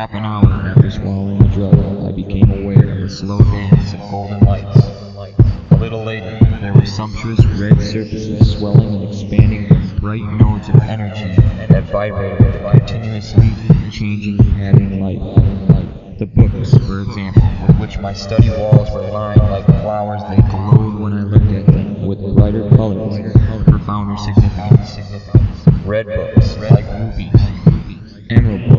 half an hour after swallowing the drug, I became aware of a slow dance of golden lights. A little later, there were sumptuous red surfaces swelling and expanding with bright nodes of energy that vibrated with a continuously changing pattern light. The books, for example, with which my study walls were lined like flowers, they glowed when I looked at them with brighter colors, profounder significance. Red books, like rubies. Emerald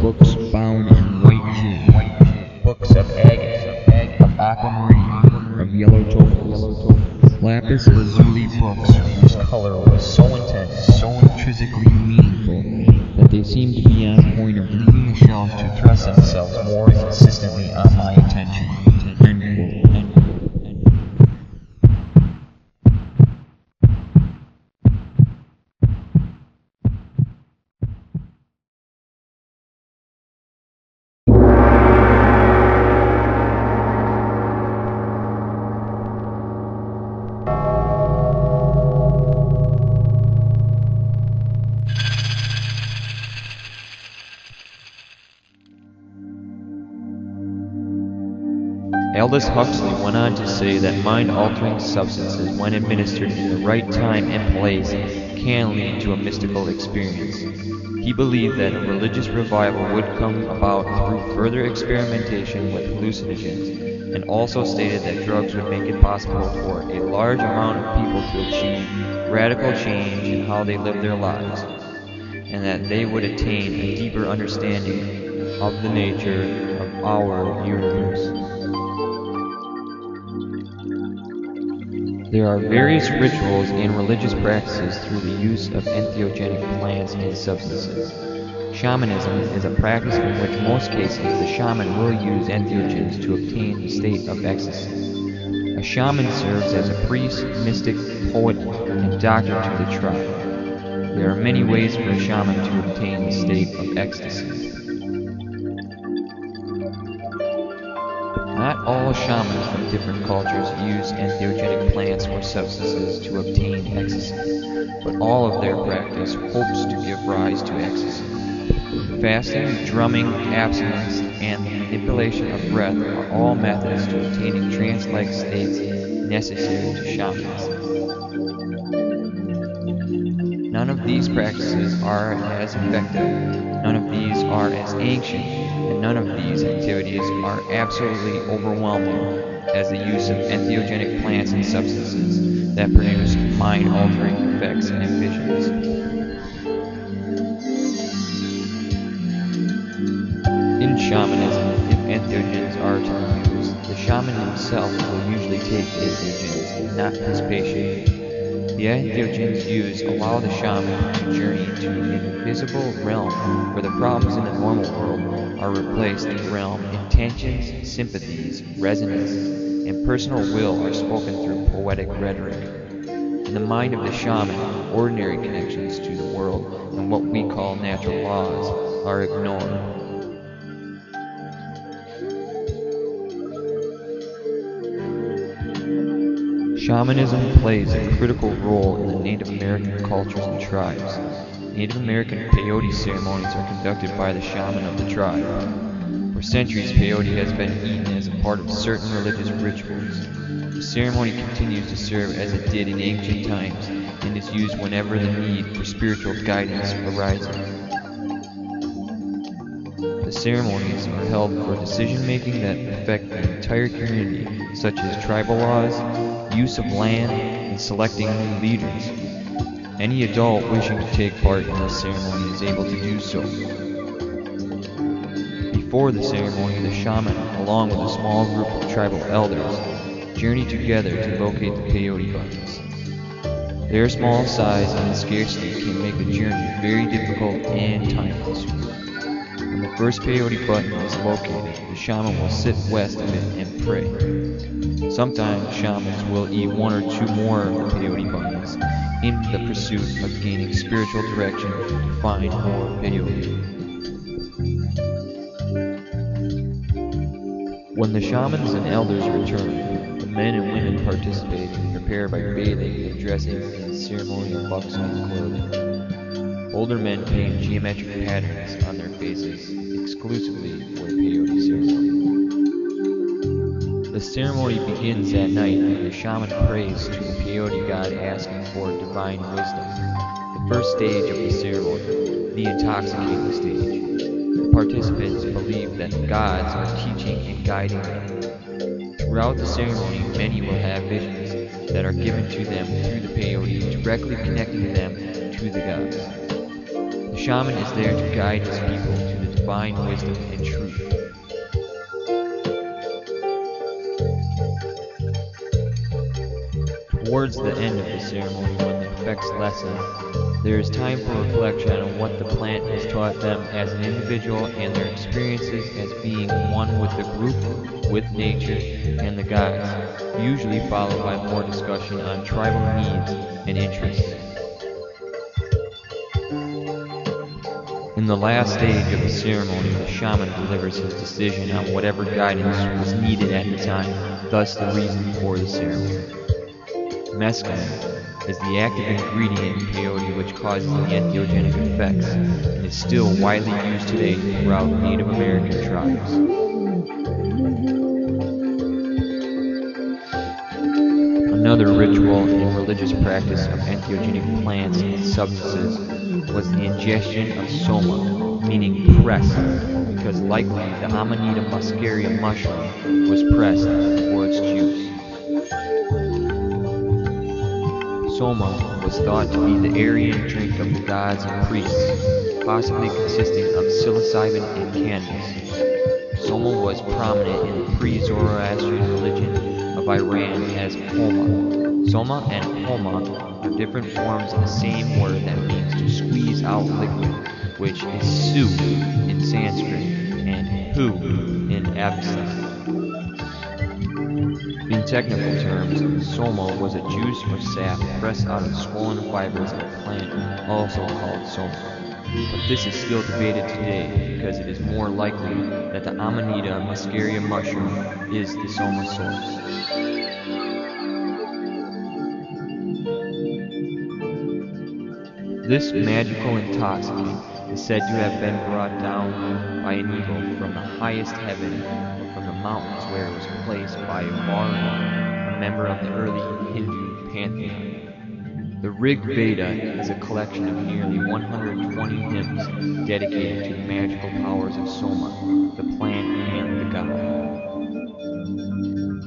books bound in white jade. Books of agate, of aquamarine, of yellow topaz. Lapis lazuli books whose color was so intense, so intrinsically meaningful, that they seemed to be on the point of leaving the shelves to thrust themselves more insistently on my attention. End quote. Aldous Huxley went on to say that mind-altering substances, when administered in the right time and place, can lead to a mystical experience. He believed that a religious revival would come about through further experimentation with hallucinogens, and also stated that drugs would make it possible for a large amount of people to achieve radical change in how they live their lives, and that they would attain a deeper understanding of the nature of our universe. There are various rituals and religious practices through the use of entheogenic plants and substances. Shamanism is a practice in which most cases the shaman will use entheogens to obtain the state of ecstasy. A shaman serves as a priest, mystic, poet, and doctor to the tribe. There are many ways for a shaman to obtain the state of ecstasy. Not all shamans from different cultures use entheogenic plants or substances to obtain ecstasy, but all of their practice hopes to give rise to ecstasy. Fasting, drumming, abstinence, and the manipulation of breath are all methods to obtaining trance-like states necessary to shamanism. None of these practices are as effective, none of these are as ancient, and none of these activities are absolutely overwhelming as the use of entheogenic plants and substances that produce mind-altering effects and visions. In shamanism, if entheogens are to be used, the shaman himself will usually take the entheogens and not his patient. The entheogens used allow the shaman to journey to an invisible realm where the problems in the normal world are replaced in the realm intentions, sympathies, resonance, and personal will are spoken through poetic rhetoric. In the mind of the shaman, ordinary connections to the world and what we call natural laws are ignored. Shamanism plays a critical role in the Native American cultures and tribes. Native American peyote ceremonies are conducted by the shaman of the tribe. For centuries, peyote has been eaten as a part of certain religious rituals. The ceremony continues to serve as it did in ancient times and is used whenever the need for spiritual guidance arises. The ceremonies are held for decision-making that affect the entire community, such as tribal laws, use of land, and selecting new leaders. Any adult wishing to take part in the ceremony is able to do so. Before the ceremony, the shaman, along with a small group of tribal elders, journey together to locate the peyote buttons. Their small size and scarcity can make the journey very difficult and time-consuming. When the first peyote button is located, the shaman will sit west of it and pray. Sometimes shamans will eat one or two more of the peyote buttons in the pursuit of gaining spiritual direction to find more peyote. When the shamans and elders return, the men and women participate and prepare by bathing and dressing in ceremonial buckskin clothing. Older men paint geometric patterns on their faces exclusively for the peyote ceremony. The ceremony begins at night when the shaman prays to the peyote god asking for divine wisdom. The first stage of the ceremony, the intoxicating stage. The participants believe that the gods are teaching and guiding them. Throughout the ceremony, many will have visions that are given to them through the peyote, directly connecting them to the gods. The shaman is there to guide his people to the divine wisdom and truth. Towards the end of the ceremony, when the effects lessen, there is time for reflection on what the plant has taught them as an individual and their experiences as being one with the group, with nature, and the gods, usually followed by more discussion on tribal needs and interests. In the last stage of the ceremony, the shaman delivers his decision on whatever guidance was needed at the time, thus the reason for the ceremony. Mescaline is the active ingredient in peyote which causes the entheogenic effects and is still widely used today throughout Native American tribes. Another ritual and religious practice of entheogenic plants and substances was the ingestion of soma, meaning pressed, because likely the Amanita Muscaria mushroom was pressed for its juice. Soma was thought to be the Aryan drink of the gods and priests, possibly consisting of psilocybin and cannabis. Soma was prominent in the pre-Zoroastrian religion of Iran as homa. Soma and homa are different forms of the same word that means to squeeze out liquid, which is su in Sanskrit and hu in Avesta. In technical terms, soma was a juice or sap pressed out of swollen fibers of a plant, also called soma. But this is still debated today because it is more likely that the Amanita Muscaria mushroom is the soma source. This magical intoxicant is said to have been brought down by an eagle from the highest heaven or from the mountains where it was placed by Varuna, a member of the early Hindu pantheon. The Rig Veda is a collection of nearly 120 hymns dedicated to the magical powers of soma, the plant and the god.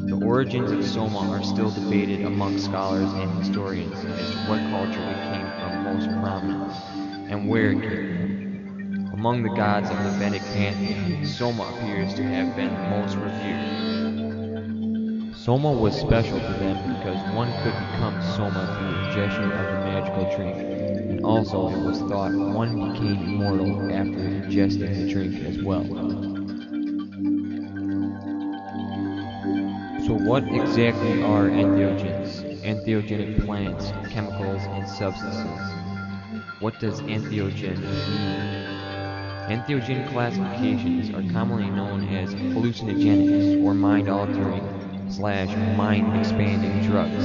The origins of soma are still debated among scholars and historians as to what culture it came from most prominent and where it came from. Among the gods of the Vedic pantheon, soma appears to have been the most revered. Soma was special to them because one could become soma through ingestion of the magical drink, and also it was thought one became immortal after ingesting the drink as well. So what exactly are entheogens, entheogenic plants, chemicals, and substances? What does entheogen mean? Entheogen classifications are commonly known as hallucinogenics or mind-altering/mind-expanding drugs.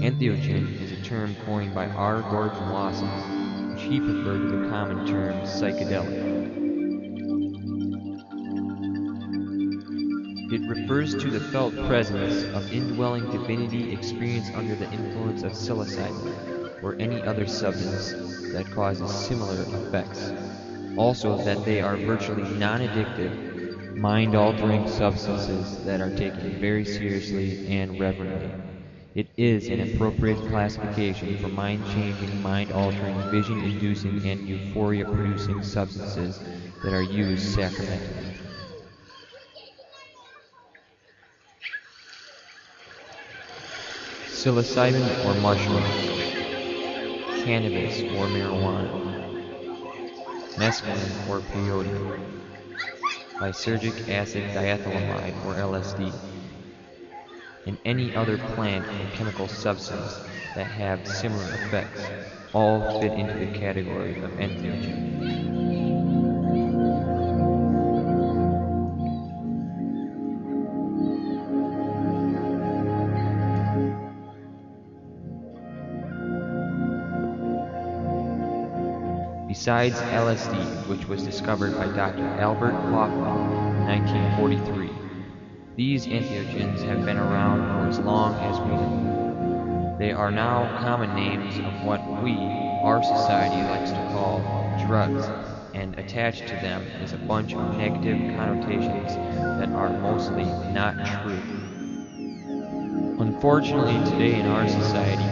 Entheogen is a term coined by R. Gordon Wasson, which he preferred to the common term psychedelic. It refers to the felt presence of indwelling divinity experienced under the influence of psilocybin or any other substance that causes similar effects. Also that they are virtually non-addictive, mind-altering substances that are taken very seriously and reverently. It is an appropriate classification for mind-changing, mind-altering, vision-inducing, and euphoria-producing substances that are used sacramentally. Psilocybin or mushrooms, cannabis or marijuana, mescaline or peyote, lysergic acid diethylamide or LSD, and any other plant or chemical substance that have similar effects, all fit into the category of entheogen. besides LSD, which was discovered by Dr. Albert Hofmann in 1943. These entheogens have been around for as long as we know. They are now common names of what our society likes to call drugs, and attached to them is a bunch of negative connotations that are mostly not true. Unfortunately, today in our society,